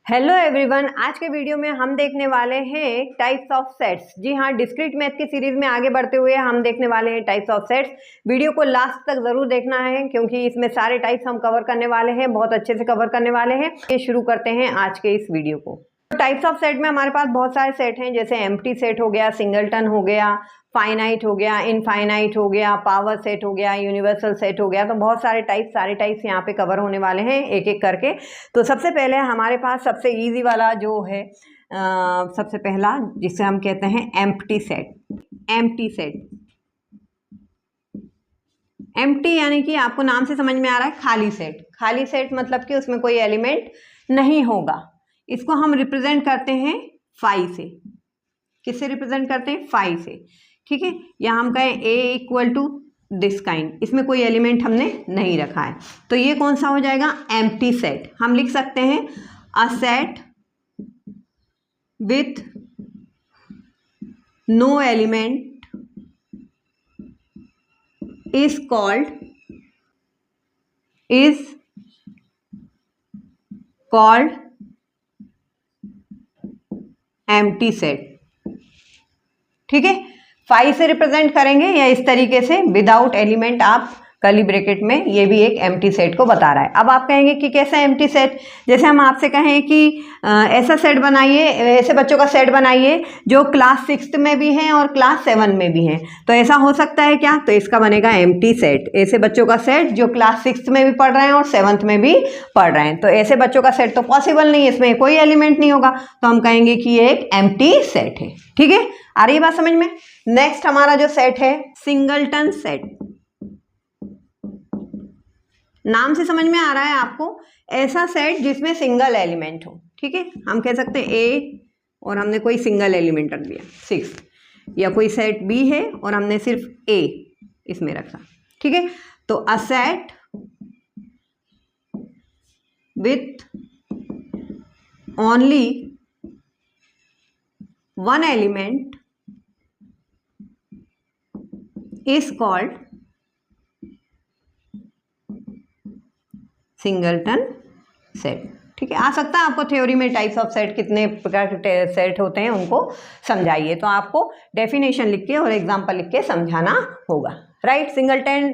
Hello everyone, आज के video में हम देखने वाले हैं टाइप्स ऑफ सेट्स। जी हाँ, डिस्क्रीट मैथ की सीरीज में आगे बढ़ते हुए हम देखने वाले हैं टाइप्स ऑफ सेट्स। वीडियो को लास्ट तक जरूर देखना है क्योंकि इसमें सारे टाइप्स हम कवर करने वाले हैं, बहुत अच्छे से कवर करने वाले हैं। ये शुरू करते हैं आज के इस वीडियो को। टाइप्स ऑफ सेट में हमारे पास बहुत सारे सेट हैं, जैसे एम्प्टी सेट हो गया, सिंगलटन हो गया, फाइनाइट हो गया, इनफाइनाइट हो गया, पावर सेट हो गया, यूनिवर्सल सेट हो गया। तो बहुत सारे टाइप्स यहाँ पे कवर होने वाले हैं एक एक करके। तो सबसे पहले हमारे पास सबसे इजी वाला जो है सबसे पहला जिसे हम कहते हैं empty set. Empty set, empty यानी कि आपको नाम से समझ में आ रहा है खाली सेट। खाली सेट मतलब कि उसमें कोई एलिमेंट नहीं होगा। इसको हम रिप्रेजेंट करते हैं 5 से। किससे रिप्रेजेंट करते हैं? 5 से। ठीक है, या हम कहें A equal to this kind, इसमें कोई एलिमेंट हमने नहीं रखा है, तो ये कौन सा हो जाएगा? Empty set. हम लिख सकते हैं a set with no element is called empty set. ठीक है, 5 से रिप्रेजेंट करेंगे या इस तरीके से विदाउट एलिमेंट, आप कर्ली ब्रैकेट में, ये भी एक एम्प्टी सेट को बता रहा है। अब आप कहेंगे कि कैसा एम्प्टी सेट? जैसे हम आपसे कहें कि ऐसा सेट बनाइए, ऐसे बच्चों का सेट बनाइए जो क्लास 6 में भी हैं और क्लास 7 में भी हैं, तो ऐसा हो सकता है क्या? तो इसका बनेगा एम्प्टी सेट। ऐसे बच्चों का सेट जो क्लास 6 में भी पढ़ रहे हैं और 7th में भी पढ़ रहे हैं, तो ऐसे बच्चों का सेट तो पॉसिबल नहीं है, इसमें कोई एलिमेंट नहीं होगा, तो हम कहेंगे कि ये एक एम्प्टी सेट है। ठीक है, आ रही है बात समझ में? नेक्स्ट हमारा जो सेट है सिंगलटन सेट। नाम से समझ में आ रहा है आपको, ऐसा सेट जिसमें सिंगल एलिमेंट हो। ठीक है, हम कह सकते हैं A और हमने कोई सिंगल एलिमेंट रख दिया 6, या कोई सेट B है और हमने सिर्फ A इसमें रखा। ठीक है, तो अ set with only one element is called singleton set. ठीक है, आ सकता है आपको थ्योरी में टाइप्स ऑफ सेट कितने प्रकार के सेट होते हैं उनको समझाइए, तो आपको डेफिनेशन लिख के और एग्जांपल लिख के समझाना होगा। राइट, सिंगलटन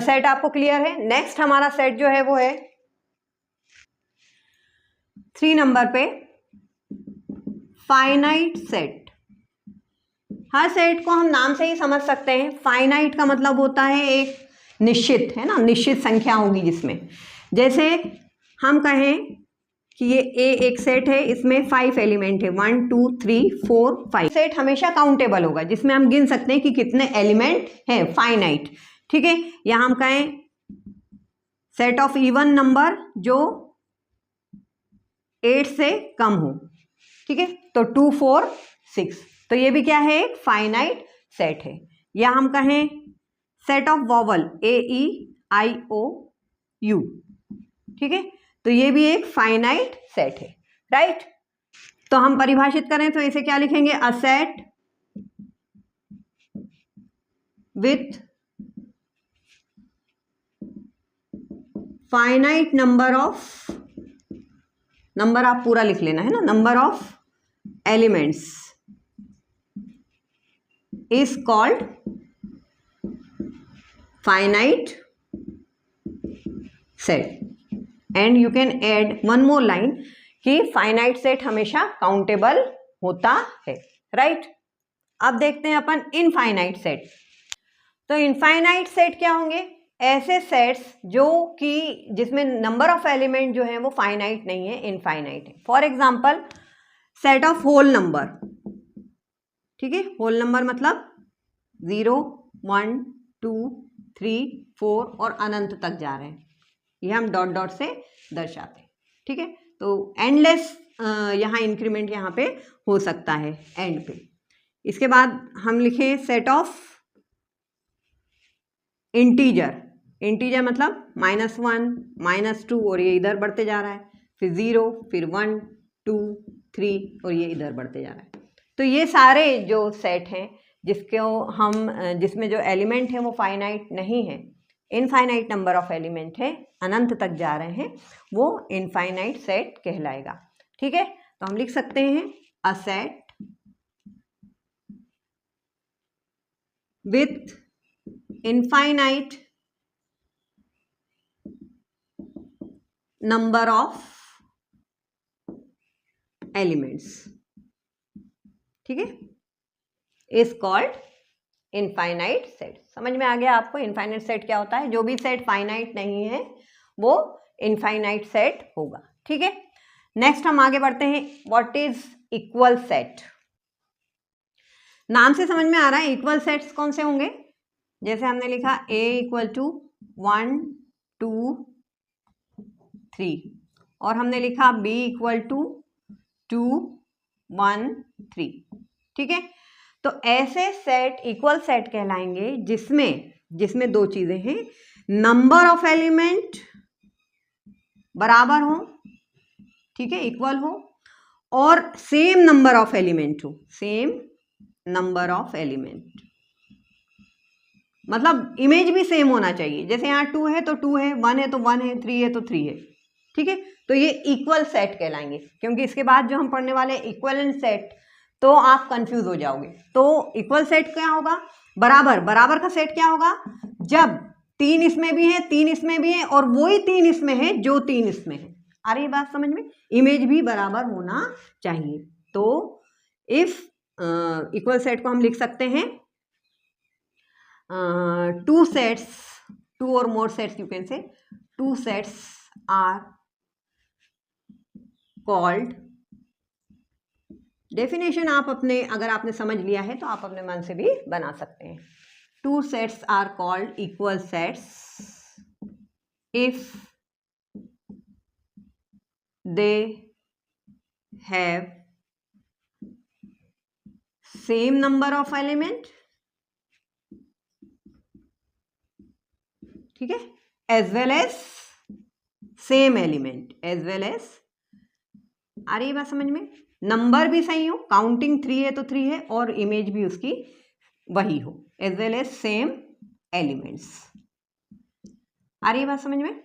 सेट आपको क्लियर है। नेक्स्ट हमारा सेट जो है वो है 3 नंबर पे फाइनाइट सेट। हर सेट को हम नाम से ही समझ सकते हैं। फाइनाइट का मतलब होता है एक निश्चित, है ना, निश्चित संख्या होगी जिसमें, जैसे हम कहें कि ये A एक सेट है, इसमें 5 एलिमेंट है, 1 2 3 4 5। सेट हमेशा काउंटेबल होगा जिसमें हम गिन सकते हैं कि कितने एलिमेंट हैं, फाइनाइट। ठीक है, या हम कहें सेट ऑफ इवन नंबर जो 8 से कम हो। ठीक है, तो 2 4 6, तो ये भी क्या है? एक फाइनाइट सेट है। या हम कहें सेट ऑफ वॉवल AEIOU। ठीक है, तो ये भी एक फाइनाइट सेट है। राइट, तो हम परिभाषित करें तो इसे क्या लिखेंगे? अ set with finite number of, number आप पूरा लिख लेना है ना, number of elements is called finite set। and you can add one more line कि finite set हमेशा काउंटेबल होता है। राइट, अब देखते हैं अपन इनफाइनाइट सेट। तो इनफाइनाइट सेट क्या होंगे? ऐसे सेट्स जो कि जिसमें नंबर ऑफ एलिमेंट जो है वो फाइनाइट नहीं है, इनफाइनाइट है। For example set of whole number. ठीक है, होल नंबर मतलब 0 1 2 3 4 और अनंत तक जा रहे हैं, ये हम डॉट डॉट से दर्शाते हैं। ठीक है, तो एंडलेस यहाँ इंक्रीमेंट यहाँ पे हो सकता है एंड पे। इसके बाद हम लिखें सेट ऑफ इंटीजर। इंटीजर मतलब -1 -2 और ये इधर बढ़ते जा रहा है, फिर 0 फिर 1 2 3 और ये इधर बढ़ते जा रहा है। तो ये सारे जो सेट हैं जिसको हम जिसमें जो एलिमेंट है वो फाइनाइट नहीं है, इनफाइनाइट नंबर ऑफ एलिमेंट है, अनंत तक जा रहे हैं, वो इनफाइनाइट सेट कहलाएगा। ठीक है, तो हम लिख सकते हैं a set with infinite number of elements, ठीक है, इज कॉल्ड इनफाइनाइट सेट। समझ में आ गया आपको इनफाइनाइट सेट क्या होता है? जो भी सेट फाइनाइट नहीं है वो इनफाइनाइट सेट होगा, ठीक है। नेक्स्ट हम आगे बढ़ते हैं, व्हाट इज इक्वल सेट। नाम से समझ में आ रहा है इक्वल सेट्स कौन से होंगे। जैसे हमने लिखा a इक्वल टू 1 2 3 और हमने लिखा b इक्वल टू 2 1 3, ठीक है। तो ऐसे सेट इक्वल सेट कहलाएंगे जिसमें दो चीजें हैं, नंबर ऑफ एलिमेंट बराबर हो, ठीक है, इक्वल हो, और सेम नंबर ऑफ एलिमेंट हो, सेम नंबर ऑफ एलिमेंट, मतलब इमेज भी सेम होना चाहिए। जैसे यहाँ 2 है तो 2 है, 1 है तो 1 है, 3 है तो 3 है, ठीक है। तो ये इक्वल सेट कहलाएंगे, क्योंकि इसके बाद जो हम पढ़ने वाले इक्विवेलेंट सेट, तो आप कंफ्यूज हो जाओगे। तो इक्वल सेट क्या होगा? बराबर का सेट क्या होगा? जब 3 इसमें भी है, 3 इसमें भी है, और वही 3 इसमें है जो 3 इसमें है। आ रही बात समझ में? इमेज भी बराबर होना चाहिए। तो इफ इक्वल सेट को हम लिख सकते हैं two sets, two or more sets you can say, two sets are called, definition आप अपने, अगर आपने समझ लिया है तो आप अपने मन से भी बना सकते हैं। Two sets are called equal sets if they have same number of element, ठीक है, as well as same element, as well as, आ रही है बात समझ में? नंबर भी सही हो, काउंटिंग 3 है तो 3 है, और इमेज भी उसकी वही हो, as well as same elements. आ रही है बात समझ में?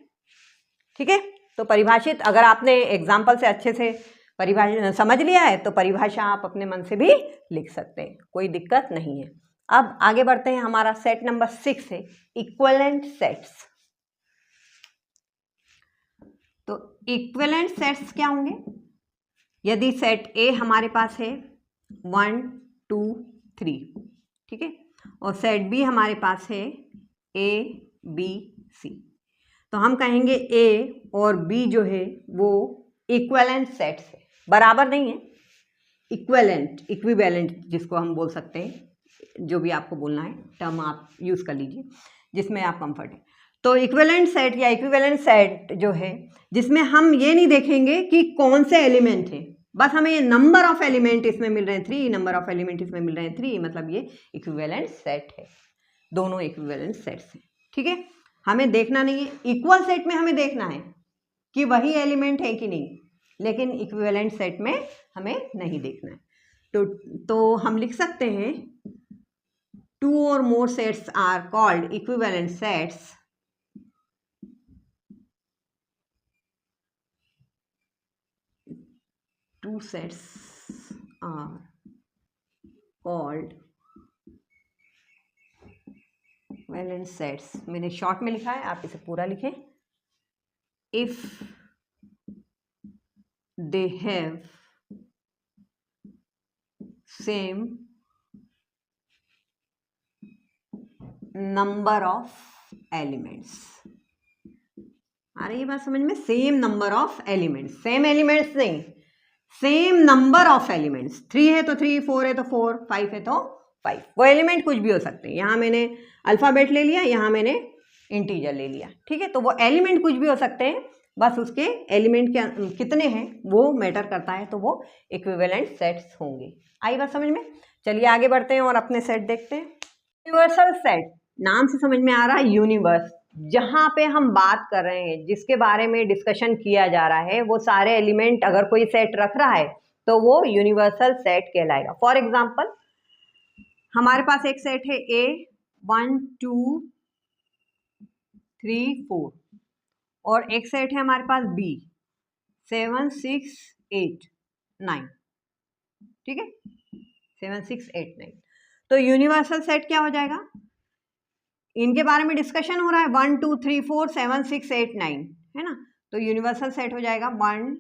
ठीक है, तो परिभाषित, अगर आपने एग्जाम्पल से अच्छे से परिभाषा समझ लिया है तो परिभाषा आप अपने मन से भी लिख सकते हैं, कोई दिक्कत नहीं है। अब आगे बढ़ते हैं, हमारा सेट नंबर 6 है इक्विवेलेंट सेट्स। तो इक्विवेलेंट सेट्स क्या होंगे? यदि सेट ए हमारे पास है 1 2 3, ठीक है, और सेट बी हमारे पास है ए बी सी, तो हम कहेंगे ए और बी जो है वो इक्विवेलेंट सेट्स है, बराबर नहीं है, इक्विवेलेंट जिसको हम बोल सकते हैं, जो भी आपको बोलना है टर्म आप यूज कर लीजिए जिसमें आप कंफर्ट है। तो इक्विवेलेंट सेट या इक्विवेलेंट सेट जो है, जिसमें हम ये नहीं देखेंगे कि कौन से एलिमेंट है, बस हमें ये नंबर ऑफ एलिमेंट इसमें मिल रहे हैं 3, नंबर ऑफ एलिमेंट इसमें मिल रहे हैं 3, मतलब ये इक्विवेलेंट सेट है, दोनों इक्विवेलेंट सेट्स हैं, ठीक है। हमें देखना नहीं है, इक्वल सेट में हमें देखना है कि वही एलिमेंट है कि नहीं, लेकिन इक्विवेलेंट सेट में हमें नहीं देखना है। तो हम लिख सकते हैं टू और more sets are called equivalent sets two sets are called equivalent sets. मैंने शॉर्ट में लिखा है, आप इसे पूरा लिखें। If they have same number of elements, आ रही है बात समझ में? Same number of elements, same elements नहीं, सेम नंबर ऑफ एलिमेंट्स, 3 है तो 3, 4 है तो 4, 5 है तो 5, वो एलिमेंट कुछ भी हो सकते हैं। यहाँ मैंने अल्फ़ाबेट ले लिया, यहाँ मैंने इंटीजर ले लिया, ठीक है, तो वो एलिमेंट कुछ भी हो सकते हैं, बस उसके एलिमेंट के कितने हैं वो मैटर करता है, तो वो इक्विवेलेंट सेट्स होंगे। आई बात समझ में? चलिए आगे बढ़ते हैं और अपने सेट देखते हैं। यूनिवर्सल सेट, नाम से समझ में आ रहा है यूनिवर्स, जहाँ पे हम बात कर रहे हैं, जिसके बारे में डिस्कशन किया जा रहा है, वो सारे एलिमेंट अगर कोई सेट रख रहा है तो वो यूनिवर्सल सेट कहलाएगा। फॉर एग्जाम्पल, हमारे पास एक सेट है ए 1 2 3 4, और एक सेट है हमारे पास बी 7 6 8 9, ठीक है, 7 6 8 9। तो यूनिवर्सल सेट क्या हो जाएगा, इनके बारे में डिस्कशन हो रहा है, 1 2 3 4 7 6 8 9 है ना। तो यूनिवर्सल सेट हो जाएगा 1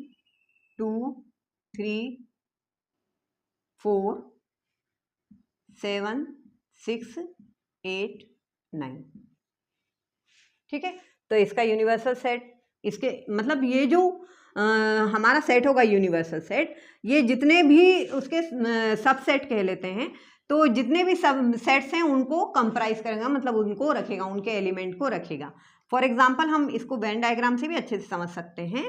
2 3 4 7 6 8 9, ठीक है। तो इसका यूनिवर्सल सेट, इसके मतलब ये जो हमारा सेट होगा यूनिवर्सल सेट, ये जितने भी उसके सबसेट कह लेते हैं, तो जितने भी सब सेट्स हैं उनको कंप्राइज करेगा, मतलब उनको रखेगा, उनके एलिमेंट को रखेगा। फॉर एग्जांपल हम इसको वेन डायग्राम से भी अच्छे से समझ सकते हैं,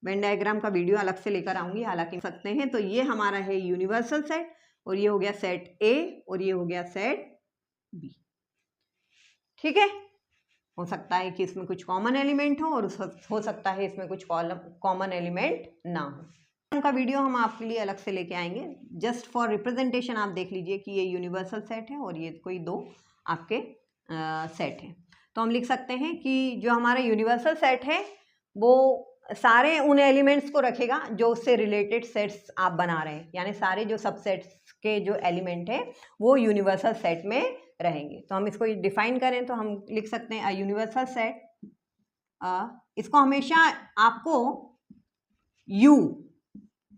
वेन डायग्राम का वीडियो अलग से लेकर आऊंगी, हालांकि सकते हैं। तो ये हमारा है यूनिवर्सल सेट, और ये हो गया सेट ए, और ये हो गया सेट बी, ठीक है। हो सकता है कि इसमें कुछ कॉमन एलिमेंट हो, और हो सकता है इसमें कुछ कॉमन एलिमेंट ना हो। उनका वीडियो हम आपके लिए अलग से लेके आएंगे, जस्ट फॉर रिप्रेजेंटेशन आप देख लीजिए कि ये यूनिवर्सल सेट है और ये कोई दो आपके सेट है। तो हम लिख सकते हैं कि जो हमारा यूनिवर्सल सेट है वो सारे उन एलिमेंट्स को रखेगा जो उससे रिलेटेड सेट्स आप बना रहे हैं, यानी सारे जो सबसेट्स के जो एलिमेंट है वो यूनिवर्सल सेट में रहेंगे। तो हम इसको डिफाइन करें तो हम लिख सकते हैं यूनिवर्सल सेट, इसको हमेशा आपको यू,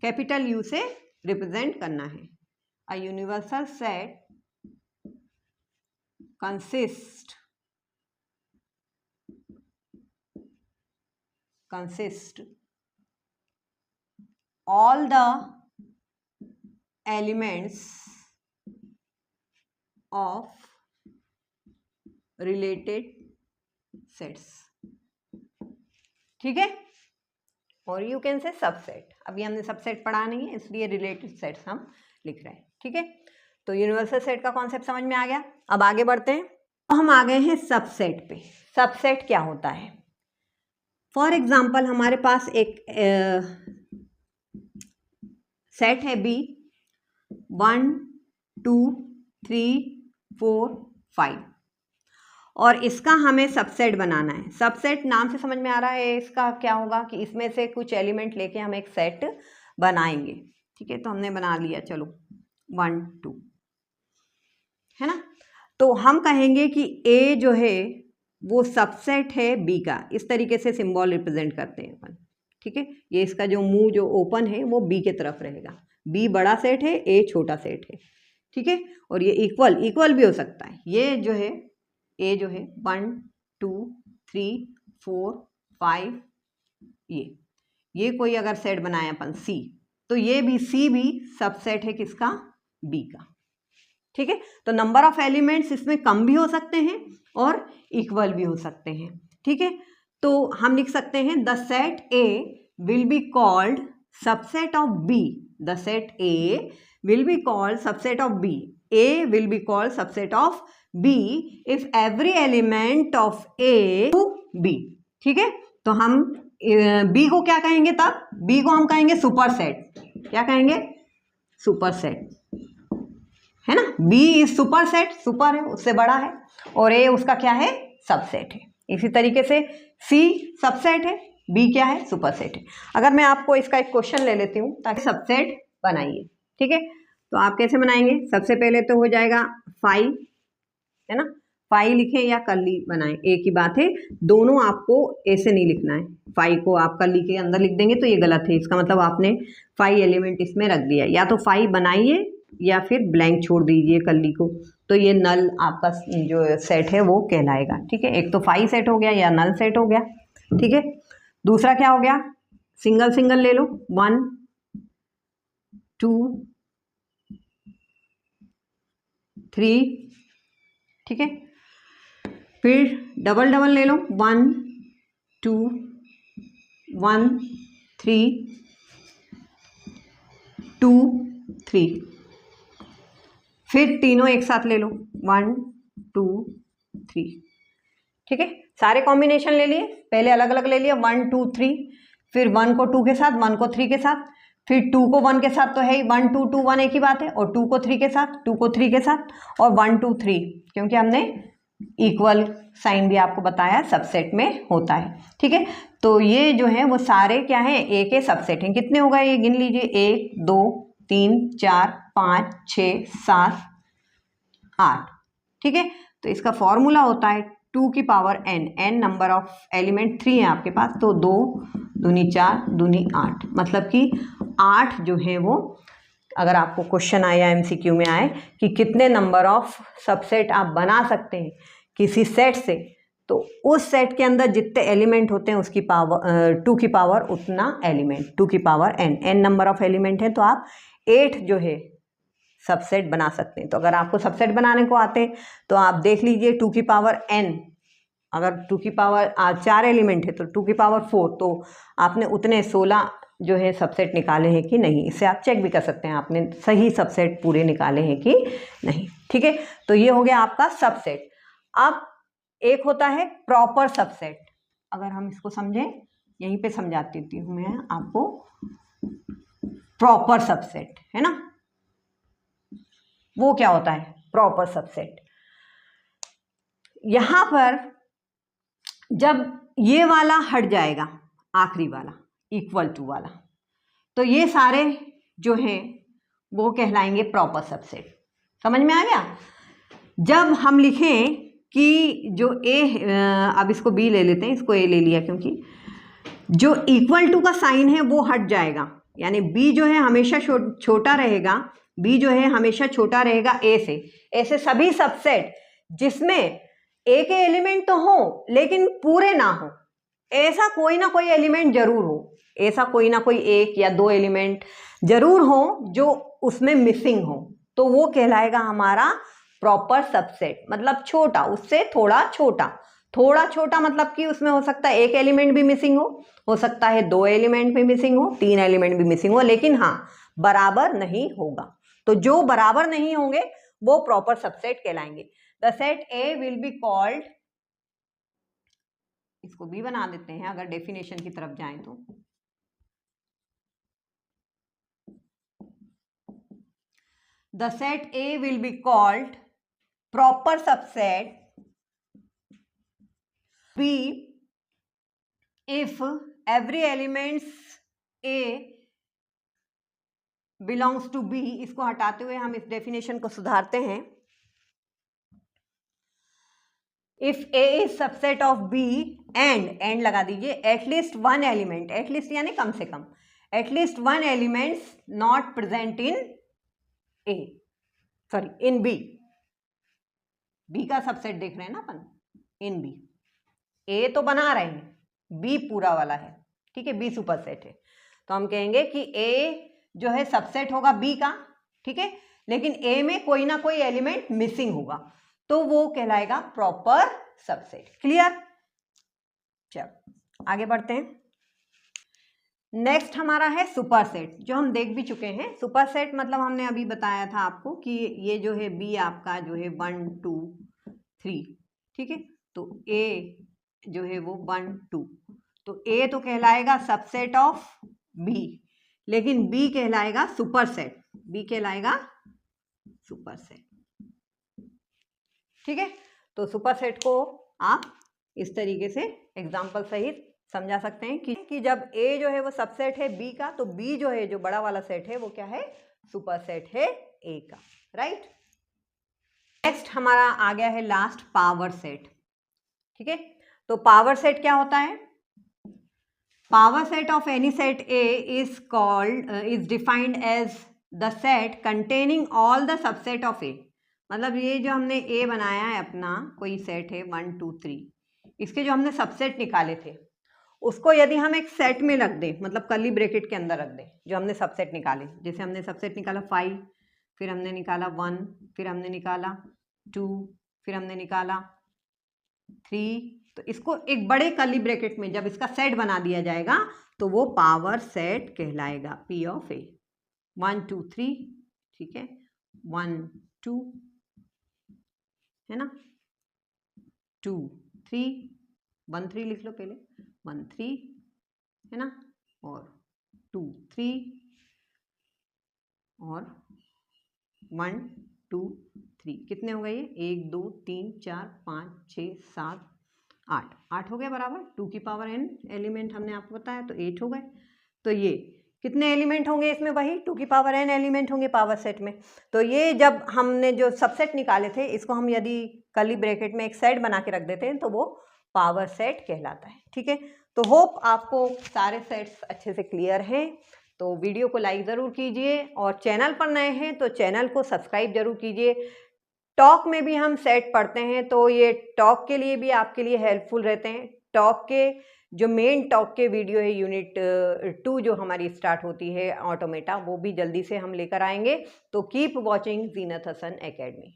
कैपिटल यू से रिप्रेजेंट करना है। A universal set consist all the elements of related sets, ठीक है। और यू कैन से सबसेट, अभी हमने सबसेट पढ़ा नहीं है इसलिए रिलेटेड सेट्स हम लिख रहे हैं, ठीक है। तो यूनिवर्सल सेट का कॉन्सेप्ट समझ में आ गया। अब आगे बढ़ते हैं, तो हम आ गए हैं सबसेट पे। सबसेट क्या होता है, फॉर एग्जाम्पल हमारे पास एक सेट है बी, 1 2 3 4 5, और इसका हमें सबसेट बनाना है। सबसेट नाम से समझ में आ रहा है इसका क्या होगा कि इसमें से कुछ एलिमेंट लेके हम एक सेट बनाएंगे, ठीक है। तो हमने बना लिया, चलो 1 2 है ना। तो हम कहेंगे कि ए जो है वो सबसेट है बी का, इस तरीके से सिंबल रिप्रेजेंट करते हैं अपन, ठीक है। ये इसका जो मुंह जो ओपन है वो बी के तरफ रहेगा, बी बड़ा सेट है, ए छोटा सेट है, ठीक है। और ये इक्वल भी हो सकता है, ये जो है ए जो है 1 2 3 4 5, ये कोई अगर सेट बनाए अपन सी, तो ये भी सी भी सबसेट है किसका, बी का, ठीक है। तो नंबर ऑफ एलिमेंट्स इसमें कम भी हो सकते हैं और इक्वल भी हो सकते हैं, ठीक है। तो हम लिख सकते हैं the set A will be called subset of B, the set A will be called subset of B, A will be called subset of B if every element of A to B, ठीक है। तो हम B को क्या कहेंगे, तब B को हम कहेंगे सुपर सेट, क्या कहेंगे, सुपर सेट, है ना। B is superset, super है उससे बड़ा है, और ए उसका क्या है, सबसेट है। इसी तरीके से सी सबसेट है, बी क्या है, सुपर सेट है। अगर मैं आपको इसका एक क्वेश्चन ले लेती हूँ ताकि सबसेट बनाइए, ठीक है। तो आप कैसे बनाएंगे, सबसे पहले तो हो जाएगा 5, है ना, 5 लिखें या कर्ली बनाएं, एक ही बात है, दोनों आपको ऐसे नहीं लिखना है। 5 को आप कर्ली के अंदर लिख देंगे तो ये गलत है, इसका मतलब आपने 5 एलिमेंट इसमें रख दिया, या तो 5 बनाइए या फिर ब्लैंक छोड़ दीजिए कर्ली को, तो ये नल आपका जो सेट है वो कहलाएगा, ठीक है। एक तो 5 सेट हो गया या नल सेट हो गया, ठीक है। दूसरा क्या हो गया, सिंगल ले लो, 1 2 3, ठीक है। फिर डबल ले लो, 1 2 1 3 2 3, फिर तीनों एक साथ ले लो, 1 2 3, ठीक है। सारे कॉम्बिनेशन ले लिए, पहले अलग अलग ले लिया, 1 2 3, फिर 1 को 2 के साथ, 1 को 3 के साथ, फिर 2 को 1 के साथ, तो है 1 2 2 1 एक ही बात है, और 2 को 3 के साथ, 2 को 3 के साथ, और 1 2 3, क्योंकि हमने इक्वल साइन भी आपको बताया सबसेट में होता है, ठीक है। तो ये जो है वो सारे क्या है, ए के सबसेट हैं। कितने होगा ये गिन लीजिए, 1 2 3 4 5 6 7 8, ठीक है। तो इसका फॉर्मूला होता है 2 की power n, n number of element 3 है आपके पास, तो 2 दूनी 4 दूनी 8, मतलब कि 8 जो है वो, अगर आपको क्वेश्चन आया MCQ में आए कि कितने नंबर ऑफ सबसेट आप बना सकते हैं किसी सेट से, तो उस सेट के अंदर जितने एलिमेंट होते हैं उसकी पावर 2 की पावर उतना एलिमेंट, 2 की power n, n number of element है तो आप 8 जो है सबसेट बना सकते हैं। तो अगर आपको सबसेट बनाने को आते हैं तो आप देख लीजिए 2 की पावर n, अगर 2 की पावर 4 एलिमेंट है तो 2 की पावर 4, तो आपने उतने 16 जो है सबसेट निकाले हैं कि नहीं। इससे आप चेक भी कर सकते हैं आपने सही सबसेट पूरे निकाले हैं कि नहीं, ठीक है। तो ये हो गया आपका सबसेट। अब एक होता है प्रॉपर सबसेट। अगर हम इसको समझें, यहीं पे समझाती हूँ मैं आपको, प्रॉपर सबसेट है ना, वो क्या होता है प्रॉपर सबसेट। यहां पर जब ये वाला हट जाएगा, आखिरी वाला इक्वल टू वाला, तो ये सारे जो हैं वो कहलाएंगे प्रॉपर सबसेट। समझ में आ गया। जब हम लिखें कि जो ए, अब इसको बी ले लेते हैं, इसको ए ले लिया क्योंकि जो इक्वल टू का साइन है वो हट जाएगा, यानी बी जो है हमेशा छोटा रहेगा, बी जो है हमेशा छोटा रहेगा ए से। ऐसे सभी सबसेट जिसमें ए के एलिमेंट तो हो लेकिन पूरे ना हो, ऐसा कोई ना कोई एलिमेंट जरूर हो, ऐसा कोई ना कोई 1 या 2 एलिमेंट जरूर हो जो उसमें मिसिंग हो, तो वो कहलाएगा हमारा प्रॉपर सबसेट। मतलब छोटा, उससे थोड़ा छोटा, थोड़ा छोटा मतलब कि उसमें हो सकता है 1 एलिमेंट भी मिसिंग हो सकता है 2 एलिमेंट भी मिसिंग हो, 3 एलिमेंट भी मिसिंग हो, लेकिन हाँ बराबर नहीं होगा। तो जो बराबर नहीं होंगे वो प्रॉपर सबसेट कहलाएंगे। The set A will be called, इसको भी बना देते हैं अगर डेफिनेशन की तरफ जाएं तो, the set A will be called proper subset B if every elements A belongs to B। इसको हटाते हुए हम इस डेफिनेशन को सुधारते हैं। If A is subset of B and लगा दीजिए at least one element, at least यानी कम से कम, at least one elements not present in A, sorry in B, B का सबसेट देख रहे हैं ना अपन, in B, A तो बना रहे हैं, B पूरा वाला है, ठीक है, B सुपर सेट है, तो हम कहेंगे कि A जो है सबसेट होगा B का, ठीक है, लेकिन A में कोई ना कोई एलिमेंट मिसिंग होगा, तो वो कहलाएगा प्रॉपर सबसेट। क्लियर। चलो आगे बढ़ते हैं। नेक्स्ट हमारा है सुपरसेट, जो हम देख भी चुके हैं। सुपरसेट मतलब हमने अभी बताया था आपको कि ये जो है B आपका जो है 1 2 3, ठीक है, तो A जो है वो 1 2, तो A तो कहलाएगा सबसेट ऑफ B, लेकिन B कहलाएगा सुपरसेट, B कहलाएगा सुपरसेट, ठीक है। तो सुपरसेट को आप इस तरीके से एग्जांपल सहित समझा सकते हैं कि जब A जो है वो सबसेट है B का, तो B जो है जो बड़ा वाला सेट है वो क्या है, सुपरसेट है A का, राइट। नेक्स्ट हमारा आ गया है लास्ट पावर सेट, ठीक है। तो पावर सेट क्या होता है, power set of any set A is called is defined as the set containing all the subset of A। मतलब ये जो हमने A बनाया है अपना, कोई सेट है 1 2 3, इसके जो हमने सबसेट निकाले थे उसको यदि हम एक सेट में रख दें, मतलब कर्ली ब्रैकेट के अंदर रख दें, जो हमने सबसेट निकाले, जैसे हमने सबसेट निकाला 5, फिर हमने निकाला 1, फिर हमने निकाला 2, फिर हमने निकाला 3, तो इसको एक बड़े कर्ली ब्रैकेट में जब इसका सेट बना दिया जाएगा तो वो पावर सेट कहलाएगा, P ऑफ A। 1 2 3, ठीक है, 1 2 है ना, 2 3, 1 3 लिख लो पहले, 1 3 है ना, और 2 3 और 1 2 3 कितने हो गए ये 1 2 3 4 5 6 7 8 हो गया बराबर 2 की पावर n एलिमेंट हमने आपको बताया तो 8 हो गए। तो ये कितने एलिमेंट होंगे इसमें, वही 2 की पावर n एलिमेंट होंगे पावर सेट में। तो ये जब हमने जो सबसेट निकाले थे इसको हम यदि कर्ली ब्रैकेट में एक सेट बना के रख देते हैं तो वो पावर सेट कहलाता है। ठीक है, तो होप आपको सारे सेट्स अच्छे से क्लियर हैं। तो वीडियो को लाइक ज़रूर कीजिए और चैनल पर नए हैं तो चैनल को सब्सक्राइब जरूर कीजिए। टॉक में भी हम सेट पढ़ते हैं तो ये टॉक के लिए भी आपके लिए हेल्पफुल रहते हैं। टॉक के जो मेन टॉक के वीडियो है यूनिट 2 जो हमारी स्टार्ट होती है ऑटोमेटा, वो भी जल्दी से हम लेकर आएंगे। तो कीप वॉचिंग जीनत हसन एकेडमी।